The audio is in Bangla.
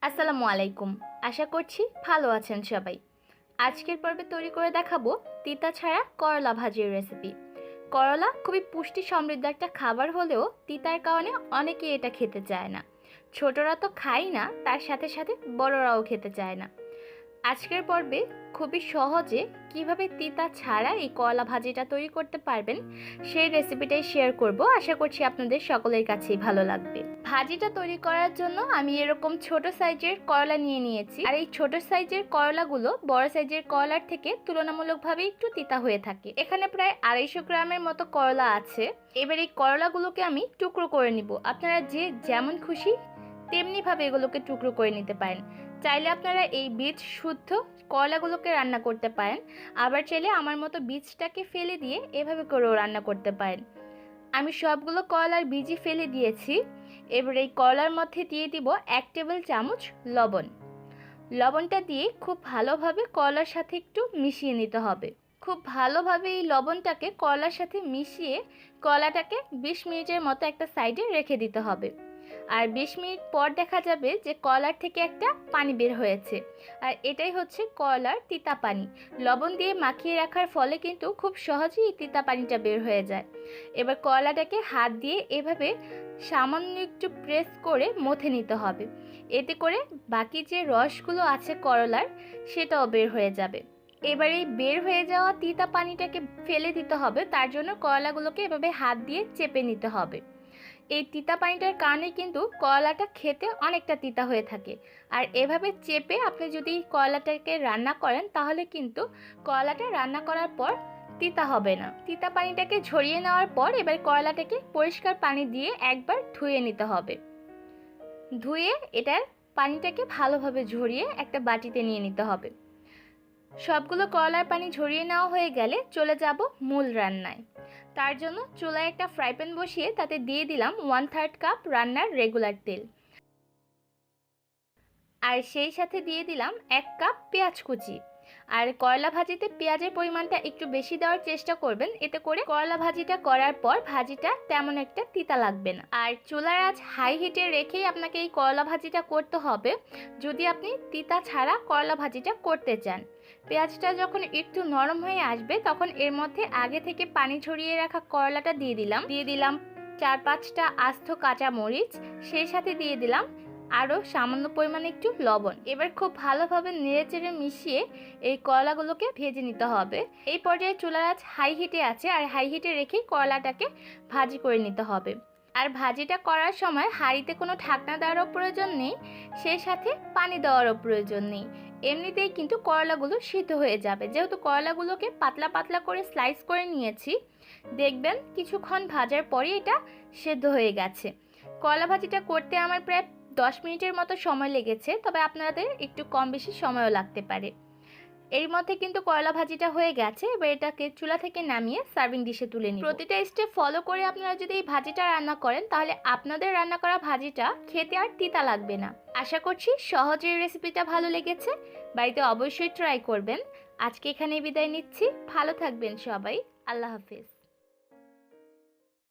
আসসালামু আলাইকুম। আশা করছি ভালো আছেন সবাই। আজকের পর্বে তৈরি করে দেখাবো তিতা ছাড়া করলা ভাজির রেসিপি। করলা খুবই পুষ্টি সমৃদ্ধ একটা খাবার হলেও তিতার কারণে অনেকেই এটা খেতে চায় না। ছোটরা তো খায় না, তার সাথে সাথে বড়রাও খেতে চায় না। আজকের পর্বে খুবই সহজে কিভাবে তিতা ছাড়া এই করলা ভাজিটা তৈরি করতে পারবেন সেই রেসিপিটাই শেয়ার করব। আশা করছি আপনাদের সকলের কাছেই ভালো লাগবে। ভাজিটা তৈরি করার জন্য আমি এরকম ছোট সাইজের করলা নিয়ে নিয়েছি। আর এই ছোট সাইজের করলাগুলো বড় সাইজের করলার থেকে তুলনামূলকভাবে একটু তিতা হয়ে থাকে। এখানে প্রায় 250 গ্রামের মতো করলা আছে। এবার এই করলাগুলোকে আমি টুকরো করে নিব। আপনারা যে যেমন খুশি তেমনিভাবে এগুলোকে টুকরো করে নিতে পারেন। চাইলে আপনারা এই বীজ শুদ্ধ করলাগুলোকে রান্না করতে পারেন, আবার চাইলে আমার মতো বীজটাকে ফেলে দিয়ে এভাবে করেও রান্না করতে পারেন। আমি সবগুলো করলার বীজই ফেলে দিয়েছি। এবার এই করলার মধ্যে দিয়ে দিব 1 টেবিল চামচ লবণ। লবণটা দিয়ে খুব ভালোভাবে করলার সাথে একটু মিশিয়ে নিতে হবে। খুব ভালোভাবে এই লবণটাকে করলার সাথে মিশিয়ে কলাটাকে 20 মিনিটের মতো একটা সাইডে রেখে দিতে হবে। আর 20 মিনিট পর দেখা যাবে যে কলার থেকে একটা পানি বের হয়েছে, আর এটাই হচ্ছে কলার তিতা পানি। লবণ দিয়ে মাখিয়ে রাখার ফলে কিন্তু খুব সহজেই এই তিতা পানিটা বের হয়ে যায়। এবার কলাটাকে হাত দিয়ে এভাবে সামান্য একটু প্রেস করে মথে নিতে হবে। এতে করে বাকি যে রসগুলো আছে করলার সেটাও বের হয়ে যাবে। এবার এই বের হয়ে যাওয়া তিতা পানিটাকে ফেলে দিতে হবে। তার জন্য করলাগুলোকে এভাবে হাত দিয়ে চেপে নিতে হবে। এই তিতা পানিটার কারণে কিন্তু করলাটা খেতে অনেকটা তিতা হয়ে থাকে। আর এভাবে চেপে আপনি যদি করলাটাকে রান্না করেন তাহলে কিন্তু করলাটা রান্না করার পর তিতা হবে না। তিতা পানিটাকে ঝরিয়ে নেওয়ার পর এবার করলাটাকে পরিষ্কার পানি দিয়ে একবার ধুয়ে নিতে হবে। ধুয়ে এটার পানিটাকে ভালোভাবে ঝরিয়ে একটা বাটিতে নিয়ে নিতে হবে। সবগুলো করলার পানি ঝরিয়ে নেওয়া হয়ে গেলে চলে যাব মূল রান্নায়। তার জন্য চুলায় একটা ফ্রাই প্যান বসিয়ে তাতে দিয়ে দিলাম 1/3 কাপ রান্নার রেগুলার তেল, আর সেই সাথে দিয়ে দিলাম 1 কাপ পেঁয়াজ কুচি। আর করলা ভাজিতে পেঁয়াজের পরিমাণটা একটু বেশি দেওয়ার চেষ্টা করবেন, এতে করে করলা ভাজিটা করার পর ভাজিটা তেমন একটা তিতা লাগবে না। আর চুলার আঁচ হাই হিটে রেখেই আপনাকে এই করলা ভাজিটা করতে হবে যদি আপনি তিতা ছাড়া করলা ভাজিটা করতে চান। পেঁয়াজটা যখন একটু নরম হয়ে আসবে তখন এর মধ্যে আগে থেকে পানি ঝরিয়ে রাখা করলাটা দিয়ে দিলাম 4-5টা আস্ত কাঁচা মরিচ, সেই সাথে দিয়ে দিলাম আরও সামান্য পরিমাণে একটু লবণ। এবার খুব ভালোভাবে নেড়েচেড়ে মিশিয়ে এই করলাগুলোকে ভেজে নিতে হবে। এই পর্যায়ে চুলার আঁচ হাই হিটে আছে, আর হাই হিটে রেখেই করলাটাকে ভাজি করে নিতে হবে। আর ভাজিটা করার সময় হাঁড়িতে কোনো ঢাকনা দেওয়ারও প্রয়োজন নেই, সেই সাথে পানি দেওয়ারও প্রয়োজন নেই। এমনিতেই কিন্তু করলাগুলো সিদ্ধ হয়ে যাবে। যেহেতু করলাগুলোকে পাতলা পাতলা করে স্লাইস করে নিয়েছি, দেখবেন কিছুক্ষণ ভাজার পরই এটা সিদ্ধ হয়ে গেছে। করলা ভাজিটা করতে আমার প্রায় 10 মিনিটের মতো সময় লেগেছে, তবে আপনাদের একটু কম বেশি সময়ও লাগতে পারে। এর মধ্যে কিন্তু করলা ভাজিটা হয়ে গেছে। এবার এটাকে চুলা থেকে নামিয়ে সার্ভিং ডিশে তুলে নিন। প্রতিটা স্টেপ ফলো করে আপনারা যদি এই ভাজিটা রান্না করেন তাহলে আপনাদের রান্না করা ভাজিটা খেতে আর তিতা লাগবে না। আশা করছি সহজে এই রেসিপিটা ভালো লেগেছে, বাড়িতে অবশ্যই ট্রাই করবেন। আজকে এখানেই বিদায় নিচ্ছি। ভালো থাকবেন সবাই। আল্লাহ হাফেজ।